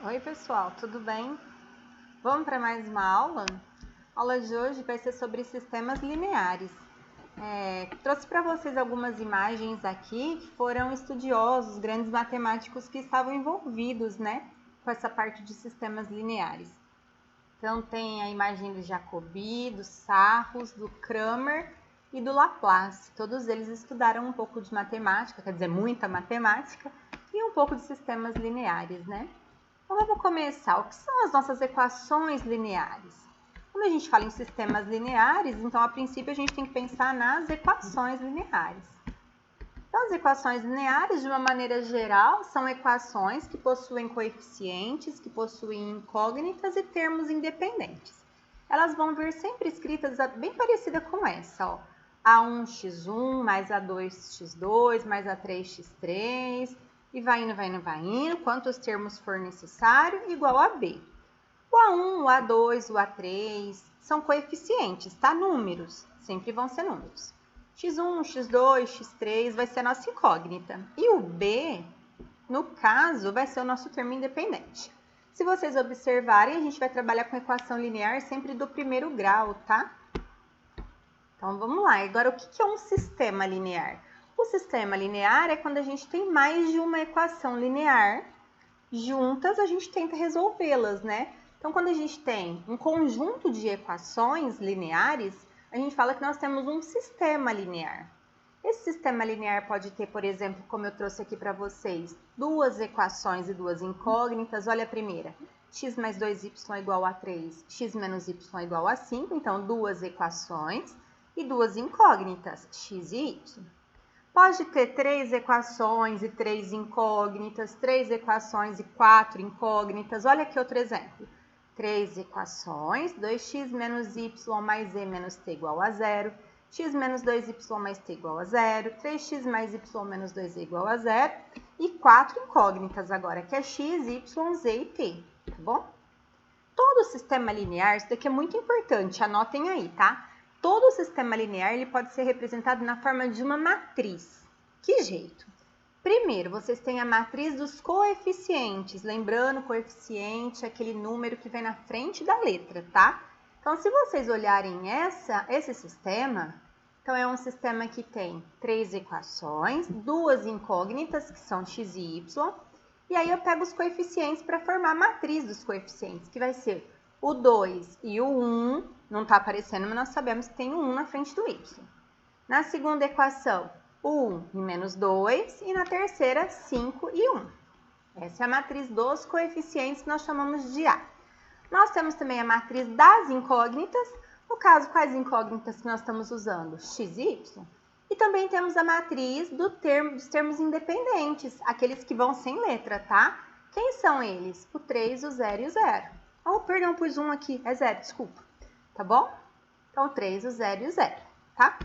Oi pessoal, tudo bem? Vamos para mais uma aula? A aula de hoje vai ser sobre sistemas lineares. Trouxe para vocês algumas imagens aqui que foram estudiosos, grandes matemáticos que estavam envolvidos, com essa parte de sistemas lineares. Então tem a imagem do Jacobi, do Sarrus, do Cramer e do Laplace. Todos eles estudaram um pouco de matemática, quer dizer, muita matemática, e um pouco de sistemas lineares, Então, vamos começar. O que são as nossas equações lineares? Quando a gente fala em sistemas lineares, então, a princípio, a gente tem que pensar nas equações lineares. Então, as equações lineares, de uma maneira geral, são equações que possuem coeficientes, que possuem incógnitas e termos independentes. Elas vão vir sempre escritas bem parecida com essa, ó. A1x1 mais A2x2 mais A3x3... E vai indo, quantos termos for necessário, igual a B. O A1, o A2, o A3 são coeficientes, tá? Números, sempre vão ser números. X1, X2, X3 vai ser a nossa incógnita. E o B, no caso, vai ser o nosso termo independente. Se vocês observarem, a gente vai trabalhar com equação linear sempre do primeiro grau, tá? Então, vamos lá. Agora, o que é um sistema linear? O sistema linear é quando a gente tem mais de uma equação linear juntas, a gente tenta resolvê-las, Então, quando a gente tem um conjunto de equações lineares, a gente fala que nós temos um sistema linear. Esse sistema linear pode ter, por exemplo, como eu trouxe aqui para vocês, duas equações e duas incógnitas. Olha a primeira, x mais 2y igual a 3, x menos y igual a 5. Então, duas equações e duas incógnitas, x e y. Pode ter três equações e três incógnitas, três equações e quatro incógnitas. Olha aqui outro exemplo. Três equações, 2x menos y mais z menos t igual a 0, x menos 2y mais t igual a 0, 3x mais y menos 2z igual a 0 e quatro incógnitas agora, que é x, y, z e t, tá bom? Todo sistema linear, isso daqui é muito importante, anotem aí, tá? Todo sistema linear ele pode ser representado na forma de uma matriz. Que jeito? Primeiro, vocês têm a matriz dos coeficientes. Lembrando, coeficiente é aquele número que vem na frente da letra, tá? Então, se vocês olharem esse sistema, então é um sistema que tem três equações, duas incógnitas, que são x e y, e aí eu pego os coeficientes para formar a matriz dos coeficientes, que vai ser o 2 e o 1, não está aparecendo, mas nós sabemos que tem o 1 na frente do y. Na segunda equação, o 1 e menos 2, e na terceira, 5 e 1. Essa é a matriz dos coeficientes que nós chamamos de A. Nós temos também a matriz das incógnitas, no caso, quais incógnitas que nós estamos usando? X e y. E também temos a matriz dos termos independentes, aqueles que vão sem letra, tá? Quem são eles? O 3, o 0 e o 0. Oh, perdão, pus 1 aqui, é 0, desculpa. Tá bom? Então, o 3, o 0 e o 0, tá?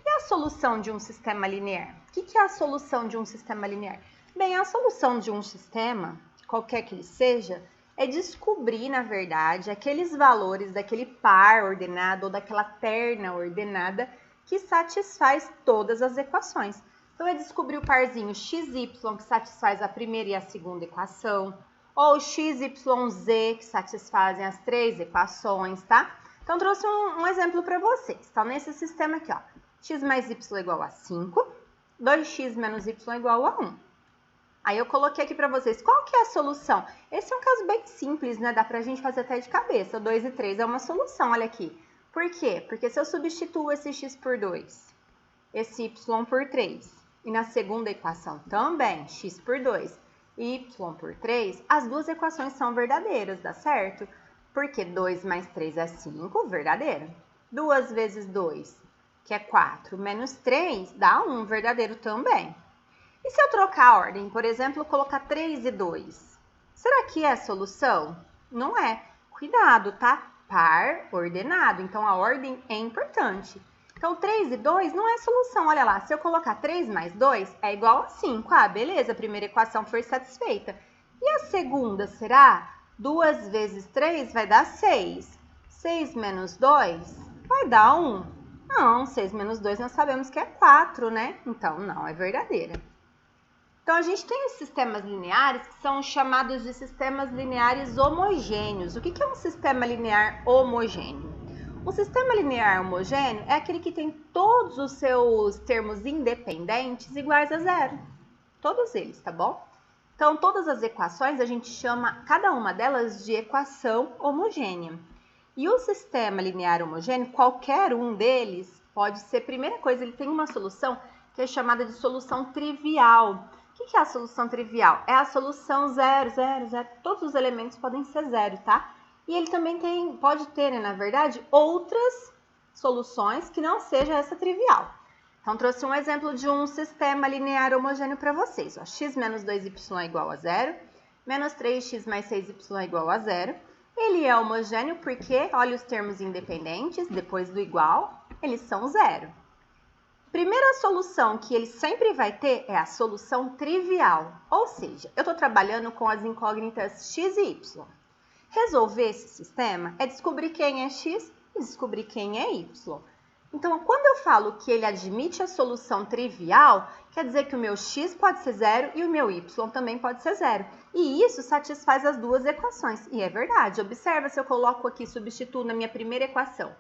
E a solução de um sistema linear? O que é a solução de um sistema linear? Bem, a solução de um sistema, qualquer que ele seja, é descobrir, na verdade, aqueles valores daquele par ordenado ou daquela terna ordenada que satisfaz todas as equações. Então, é descobrir o parzinho xy que satisfaz a primeira e a segunda equação, ou xyz que satisfazem as três equações, tá? Então, trouxe um exemplo para vocês. Então, nesse sistema aqui, ó, x mais y igual a 5, 2x menos y igual a 1. Aí, eu coloquei aqui para vocês, qual que é a solução? Esse é um caso bem simples, Dá pra gente fazer até de cabeça. O 2 e 3 é uma solução, olha aqui. Por quê? Porque se eu substituo esse x por 2, esse y por 3, e na segunda equação também, x por 2, y por 3, as duas equações são verdadeiras, dá certo? Porque 2 mais 3 é 5, verdadeiro. 2 vezes 2, que é 4, menos 3, dá 1, verdadeiro também. E se eu trocar a ordem, por exemplo, colocar 3 e 2, será que é a solução? Não é. Cuidado, tá? Par ordenado, então a ordem é importante. Então, 3 e 2 não é solução. Olha lá, se eu colocar 3 mais 2 é igual a 5. Ah, beleza, a primeira equação foi satisfeita. E a segunda, será? 2 vezes 3 vai dar 6. 6 menos 2 vai dar 1. Não, 6 menos 2 nós sabemos que é 4, Então, não é verdadeira. Então, a gente tem os sistemas lineares que são chamados de sistemas lineares homogêneos. O que é um sistema linear homogêneo? Um sistema linear homogêneo é aquele que tem todos os seus termos independentes iguais a zero. Todos eles, tá bom? Então, todas as equações, a gente chama cada uma delas de equação homogênea. E o sistema linear homogêneo, qualquer um deles, pode ser, primeira coisa, ele tem uma solução que é chamada de solução trivial. O que é a solução trivial? É a solução 0, 0, 0. Todos os elementos podem ser zero, tá? E ele também pode ter, né, na verdade, outras soluções que não seja essa trivial. Então, trouxe um exemplo de um sistema linear homogêneo para vocês. Ó, x menos 2y é igual a 0, menos 3x mais 6y é igual a 0. Ele é homogêneo porque, olha os termos independentes, depois do igual, eles são zero. Primeira solução que ele sempre vai ter é a solução trivial, ou seja, eu estou trabalhando com as incógnitas x e y. Resolver esse sistema é descobrir quem é x e descobrir quem é y. Então, quando eu falo que ele admite a solução trivial, quer dizer que o meu x pode ser zero e o meu y também pode ser zero. E isso satisfaz as duas equações. E é verdade. Observa se eu coloco aqui, substituo na minha primeira equação.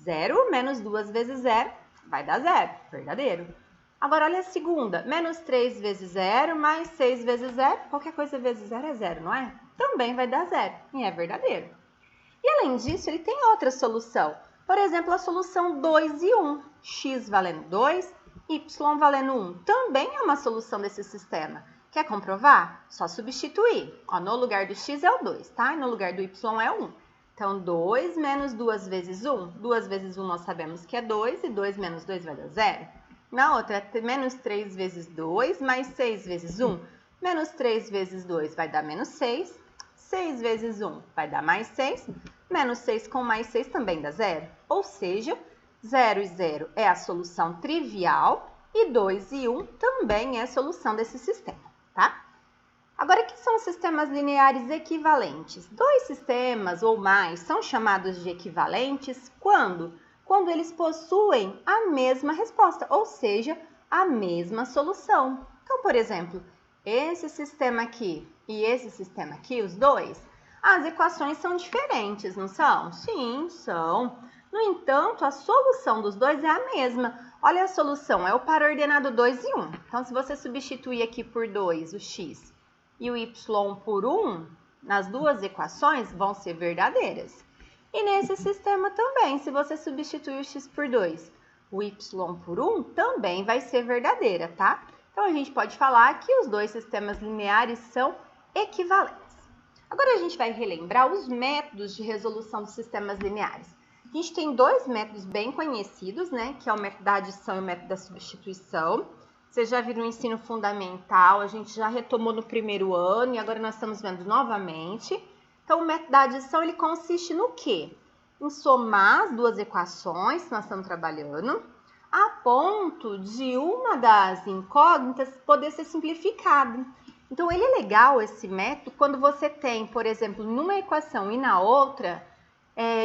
0 menos 2 vezes 0 vai dar zero. Verdadeiro. Agora, olha a segunda. Menos 3 vezes 0 mais 6 vezes 0. Qualquer coisa vezes 0 é zero, não é? Também vai dar zero. E é verdadeiro. E além disso, ele tem outra solução. Por exemplo, a solução 2 e 1. X valendo 2, y valendo 1. Também é uma solução desse sistema. Quer comprovar? Só substituir. Ó, no lugar do x é o 2, tá? E no lugar do y é o 1. Então, 2 menos 2 vezes 1. 2 vezes 1 nós sabemos que é 2, e 2 menos 2 vai dar 0. Na outra, é menos 3 vezes 2 mais 6 vezes 1. Menos 3 vezes 2 vai dar menos 6. 6 vezes 1 vai dar mais 6. Menos 6 com mais 6 também dá 0. Ou seja, 0 e 0 é a solução trivial e 2 e 1 também é a solução desse sistema, tá? Agora, o que são sistemas lineares equivalentes? Dois sistemas ou mais são chamados de equivalentes quando? Quando eles possuem a mesma resposta, ou seja, a mesma solução. Então, por exemplo, esse sistema aqui e esse sistema aqui, os dois, as equações são diferentes, não são? Sim, são. No entanto, a solução dos dois é a mesma. Olha a solução, é o par ordenado 2 e 1. Então, se você substituir aqui por 2 o x e o y por 1, nas duas equações vão ser verdadeiras. E nesse sistema também, se você substituir o x por 2, o y por 1 também vai ser verdadeira, tá? Então, a gente pode falar que os dois sistemas lineares são equivalentes. Agora, a gente vai relembrar os métodos de resolução dos sistemas lineares. A gente tem dois métodos bem conhecidos, né? Que é o método da adição e o método da substituição. Vocês já viram no ensino fundamental, a gente já retomou no primeiro ano e agora nós estamos vendo novamente. Então, o método da adição, ele consiste no quê? Em somar as duas equações que nós estamos trabalhando, a ponto de uma das incógnitas poder ser simplificada. Então, ele é legal, esse método, quando você tem, por exemplo, numa equação e na outra,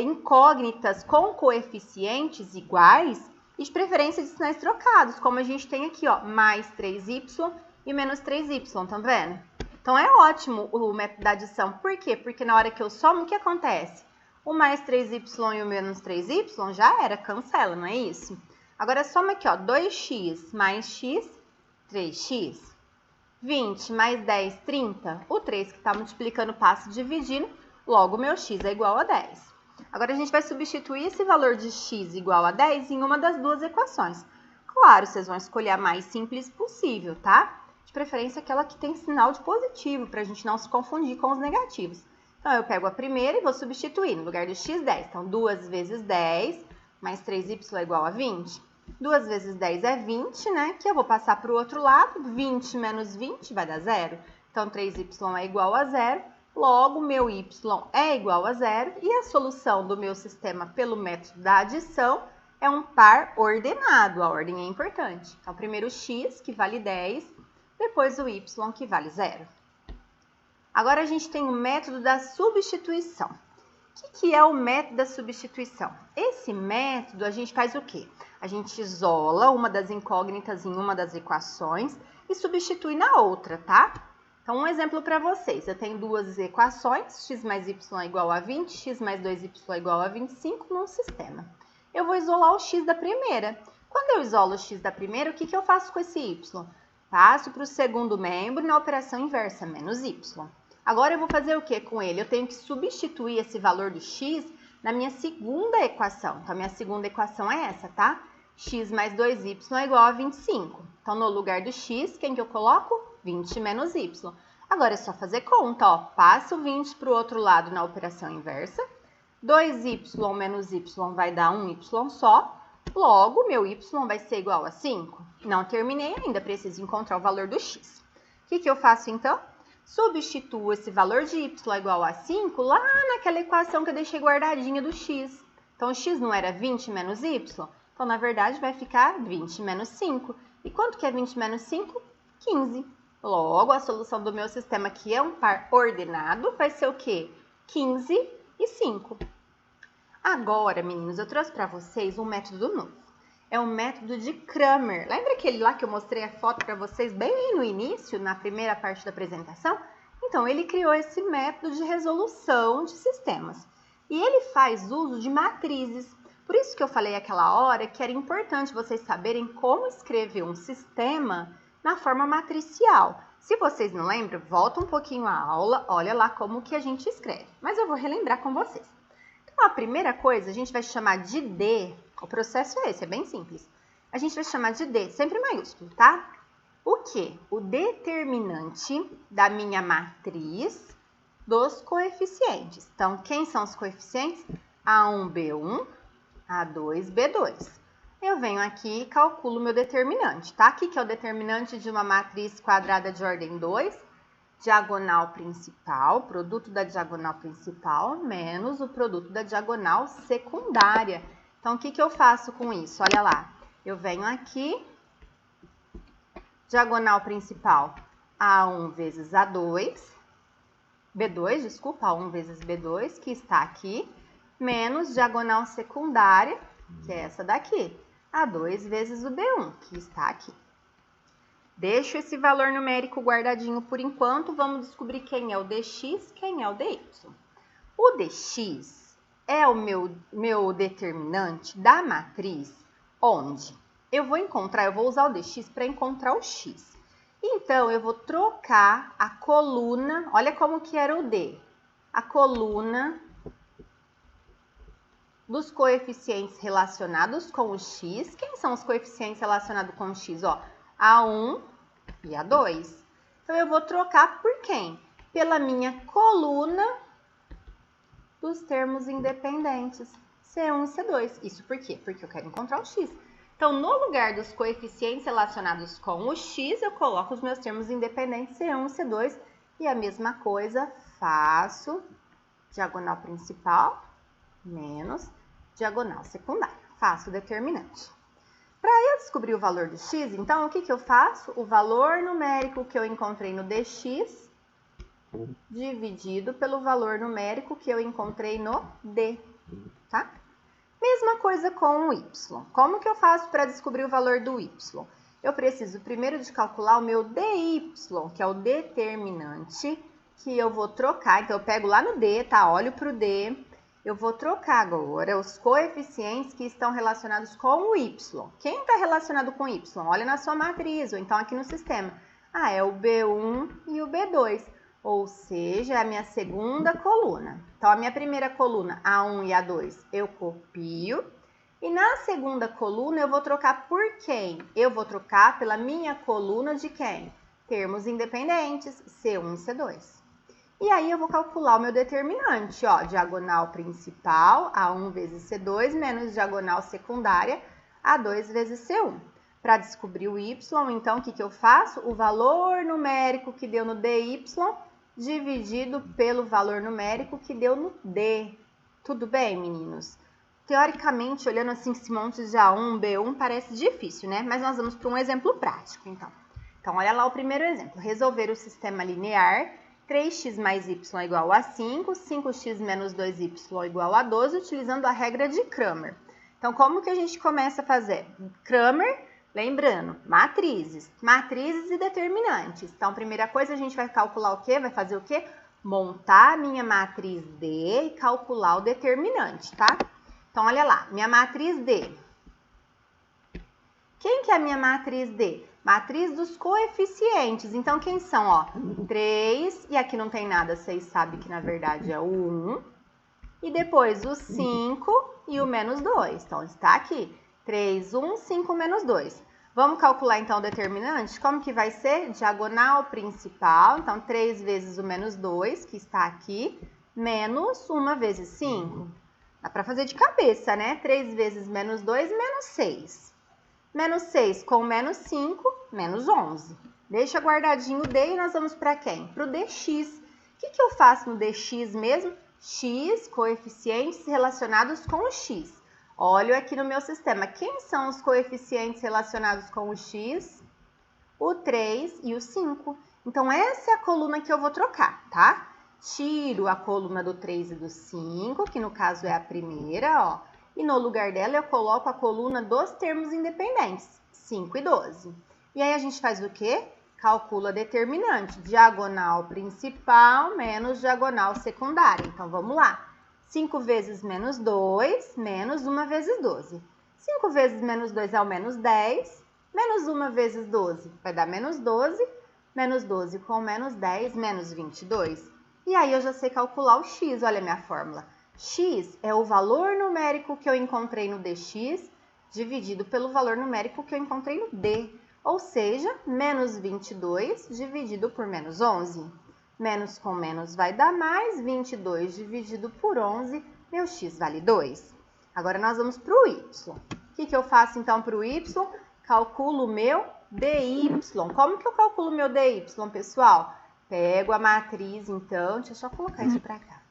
incógnitas com coeficientes iguais e de preferência de sinais trocados, como a gente tem aqui, ó, mais 3y e menos 3y, tá vendo? Então, é ótimo o método da adição. Por quê? Porque na hora que eu somo, o que acontece? O mais 3y e o menos 3y já era, cancela, não é isso? Agora, soma aqui, ó, 2x mais x, 3x. 20 mais 10, 30. O 3 que está multiplicando passa dividindo, logo meu x é igual a 10. Agora, a gente vai substituir esse valor de x igual a 10 em uma das duas equações. Claro, vocês vão escolher a mais simples possível, tá? De preferência aquela que tem sinal de positivo, para a gente não se confundir com os negativos. Então, eu pego a primeira e vou substituir. No lugar do x, 10. Então, 2 vezes 10 mais 3y é igual a 20. 2 vezes 10 é 20, né? Que eu vou passar para o outro lado. 20 menos 20 vai dar 0. Então, 3y é igual a 0. Logo, meu y é igual a 0. E a solução do meu sistema pelo método da adição é um par ordenado. A ordem é importante. Então, primeiro o x, que vale 10. Depois o y, que vale 0. Agora, a gente tem o método da substituição. O que é o método da substituição? Esse método, a gente faz o quê? A gente isola uma das incógnitas em uma das equações e substitui na outra, tá? Então, um exemplo para vocês. Eu tenho duas equações, x mais y é igual a 20, x mais 2y é igual a 25 num sistema. Eu vou isolar o x da primeira. Quando eu isolo o x da primeira, o que eu faço com esse y? Passo para o segundo membro na operação inversa, menos y. Agora eu vou fazer o que com ele? Eu tenho que substituir esse valor do x na minha segunda equação. Então, a minha segunda equação é essa, tá? X mais 2y é igual a 25. Então, no lugar do x, quem que eu coloco? 20 menos y. Agora é só fazer conta, ó. Passo 20 para o outro lado na operação inversa. 2y menos y vai dar 1y só. Logo, meu y vai ser igual a 5. Não terminei ainda, preciso encontrar o valor do x. O que eu faço, então? Substituo esse valor de y igual a 5 lá naquela equação que eu deixei guardadinha do x. Então, o x não era 20 menos y? Então, na verdade, vai ficar 20 menos 5. E quanto que é 20 menos 5? 15. Logo, a solução do meu sistema, que é um par ordenado, vai ser o quê? 15 e 5. Agora, meninos, eu trouxe para vocês um método novo. É o método de Cramer. Lembra aquele lá que eu mostrei a foto para vocês bem no início, na primeira parte da apresentação? Então, ele criou esse método de resolução de sistemas. E ele faz uso de matrizes. Por isso que eu falei aquela hora que era importante vocês saberem como escrever um sistema na forma matricial. Se vocês não lembram, volta um pouquinho a aula, olha lá como que a gente escreve. Mas eu vou relembrar com vocês. Então, a primeira coisa, a gente vai chamar de D. O processo é esse, é bem simples. A gente vai chamar de D, sempre maiúsculo, tá? O quê? O determinante da minha matriz dos coeficientes. Então, quem são os coeficientes? A1, B1, A2, B2. Eu venho aqui e calculo meu determinante, tá? O que é o determinante de uma matriz quadrada de ordem 2? Diagonal principal, produto da diagonal principal, menos o produto da diagonal secundária. Então, o que eu faço com isso? Olha lá, eu venho aqui, diagonal principal, A1 vezes A2, B2, desculpa, A1 vezes B2, que está aqui, menos diagonal secundária, que é essa daqui, A2 vezes o B1, que está aqui. Deixo esse valor numérico guardadinho por enquanto, vamos descobrir quem é o dx, quem é o dy. O dx é o meu determinante da matriz, onde eu vou usar o dx para encontrar o x. Então, eu vou trocar a coluna, olha como que era o d, a coluna dos coeficientes relacionados com o x. Quem são os coeficientes relacionados com o x? Ó, A1 e A2. Então, eu vou trocar por quem? Pela minha coluna dos termos independentes, C1 e C2. Isso por quê? Porque eu quero encontrar o x. Então, no lugar dos coeficientes relacionados com o x, eu coloco os meus termos independentes, C1 e C2. E a mesma coisa, faço diagonal principal menos diagonal secundária. Faço o determinante. Para eu descobrir o valor do x, então, o que eu faço? O valor numérico que eu encontrei no dx dividido pelo valor numérico que eu encontrei no d, tá? Mesma coisa com o y. Como que eu faço para descobrir o valor do y? Eu preciso primeiro de calcular o meu dy, que é o determinante que eu vou trocar. Então, eu pego lá no d, tá? Olho para o d. Eu vou trocar agora os coeficientes que estão relacionados com o y. Quem está relacionado com y? Olha na sua matriz, ou então aqui no sistema. Ah, é o B1 e o B2, ou seja, é a minha segunda coluna. Então, a minha primeira coluna, A1 e A2, eu copio. E na segunda coluna, eu vou trocar por quem? Eu vou trocar pela minha coluna de quem? Termos independentes, C1 e C2. E aí, eu vou calcular o meu determinante, ó, diagonal principal, A1 vezes C2, menos diagonal secundária, A2 vezes C1. Para descobrir o y, então, o que eu faço? O valor numérico que deu no dy dividido pelo valor numérico que deu no d. Tudo bem, meninos? Teoricamente, olhando assim, esse monte de A1, B1, parece difícil, né? Mas nós vamos para um exemplo prático, então. Então, olha lá o primeiro exemplo. Resolver o sistema linear 3x mais y igual a 5, 5x menos 2y igual a 12, utilizando a regra de Cramer. Então, como que a gente começa a fazer? Cramer Lembrando, matrizes e determinantes. Então, primeira coisa, a gente vai calcular o quê? Vai fazer o quê? Montar a minha matriz D e calcular o determinante, tá? Então, olha lá, minha matriz D. Quem que é a minha matriz D? Matriz dos coeficientes. Então, quem são? Ó, 3, e aqui não tem nada, vocês sabem que na verdade é o 1. E depois o 5 e o menos 2. Então, está aqui. 3, 1, 5, menos 2. Vamos calcular, então, o determinante? Como que vai ser? Diagonal principal. Então, 3 vezes o menos 2, que está aqui, menos 1 vezes 5. Dá para fazer de cabeça, né? 3 vezes menos 2, menos 6. Menos 6 com menos 5, menos 11. Deixa guardadinho o D e nós vamos para quem? Para o dx. O que eu faço no dx mesmo? X, coeficientes relacionados com o x. Olho aqui no meu sistema. Quem são os coeficientes relacionados com o x? O 3 e o 5. Então, essa é a coluna que eu vou trocar, tá? Tiro a coluna do 3 e do 5, que no caso é a primeira, ó. E no lugar dela eu coloco a coluna dos termos independentes, 5 e 12. E aí a gente faz o quê? Calcula determinante, diagonal principal menos diagonal secundária. Então, vamos lá. 5 vezes menos 2, menos 1 vezes 12. 5 vezes menos 2 é o menos 10, menos 1 vezes 12 vai dar menos 12, menos 12 com menos 10, menos 22. E aí eu já sei calcular o x, olha a minha fórmula. X é o valor numérico que eu encontrei no dx dividido pelo valor numérico que eu encontrei no d. Ou seja, menos 22 dividido por menos 11. Menos com menos vai dar mais, 22 dividido por 11, meu x vale 2. Agora nós vamos para o y. O que eu faço então para o y? Calculo o meu dy. Como que eu calculo o meu dy, pessoal? Pego a matriz, então, deixa eu só colocar isso para cá.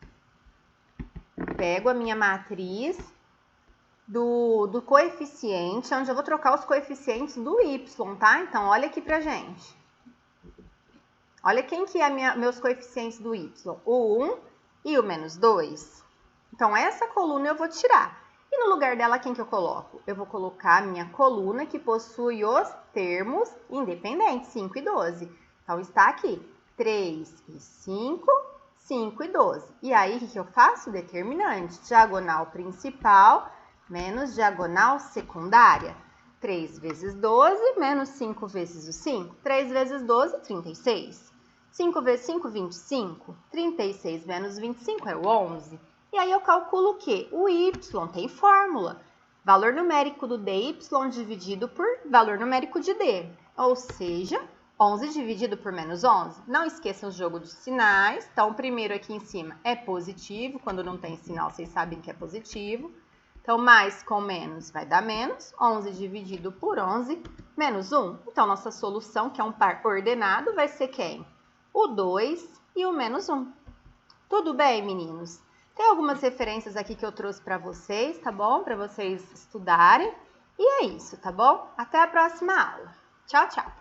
Pego a minha matriz do coeficiente, onde eu vou trocar os coeficientes do y, tá? Então, olha aqui pra gente. Olha quem que é meus coeficientes do y. O 1 e o menos 2. Então, essa coluna eu vou tirar. E no lugar dela, quem que eu coloco? Eu vou colocar a minha coluna que possui os termos independentes, 5 e 12. Então, está aqui 3 e 5, 5 e 12. E aí, o que eu faço? Determinante. Diagonal principal menos diagonal secundária. 3 vezes 12 menos 5 vezes o 5. 3 vezes 12, 36. 5 vezes 5, 25. 36 menos 25 é o 11. E aí eu calculo o quê? O y tem fórmula. Valor numérico do dy dividido por valor numérico de d. Ou seja, 11 dividido por menos 11. Não esqueçam o jogo dos sinais. Então, o primeiro aqui em cima é positivo. Quando não tem sinal, vocês sabem que é positivo. Então, mais com menos vai dar menos. 11 dividido por 11, menos 1. Então, nossa solução, que é um par ordenado, vai ser quem? O 2 e o menos 1. Tudo bem, meninos? Tem algumas referências aqui que eu trouxe para vocês, tá bom? Para vocês estudarem. E é isso, tá bom? Até a próxima aula. Tchau, tchau!